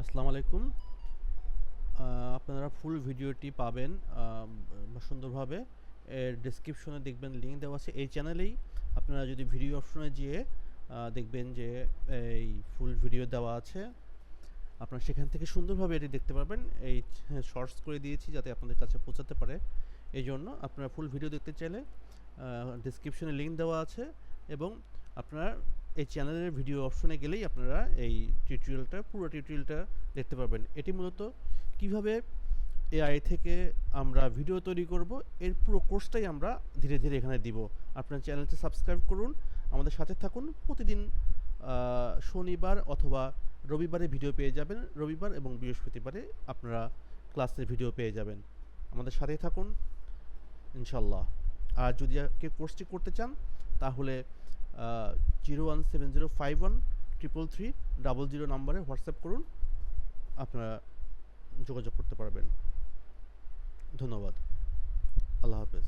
আসসালামু আলাইকুম। আপনারা ফুল ভিডিওটি পাবেন সুন্দরভাবে। এর ডেসক্রিপশনে দেখবেন লিঙ্ক দেওয়া আছে। এই চ্যানেলেই আপনারা যদি ভিডিও অপশনে যেয়ে দেখবেন যে এই ফুল ভিডিও দেওয়া আছে। আপনারা সেখান থেকে সুন্দরভাবে এটি দেখতে পারবেন। এই শর্টস করে দিয়েছি যাতে আপনাদের কাছে পৌঁছাতে পারে। এই জন্য আপনারা ফুল ভিডিও দেখতে চাইলে ডেসক্রিপশনে লিঙ্ক দেওয়া আছে এবং আপনারা এই চ্যানেলের ভিডিও অপশনে গেলেই আপনারা এই পুরো টিউটোরিয়ালটা দেখতে পারবেন। এটি মূলত কিভাবে এআই থেকে আমরা ভিডিও তৈরি করব, এর পুরো কোর্সটাই আমরা ধীরে ধীরে এখানে দিব। আপনার চ্যানেলটি সাবস্ক্রাইব করুন, আমাদের সাথে থাকুন। প্রতিদিন শনিবার অথবা রবিবারে ভিডিও পেয়ে যাবেন। রবিবার এবং বৃহস্পতিবারে আপনারা ক্লাসের ভিডিও পেয়ে যাবেন। আমাদের সাথেই থাকুন ইনশাল্লাহ। আর যদি কেউ কোর্সটি করতে চান তাহলে 01705133300 নাম্বারে হোয়াটসঅ্যাপ করুন, আপনারা যোগাযোগ করতে পারবেন। ধন্যবাদ। আল্লাহ হাফেজ।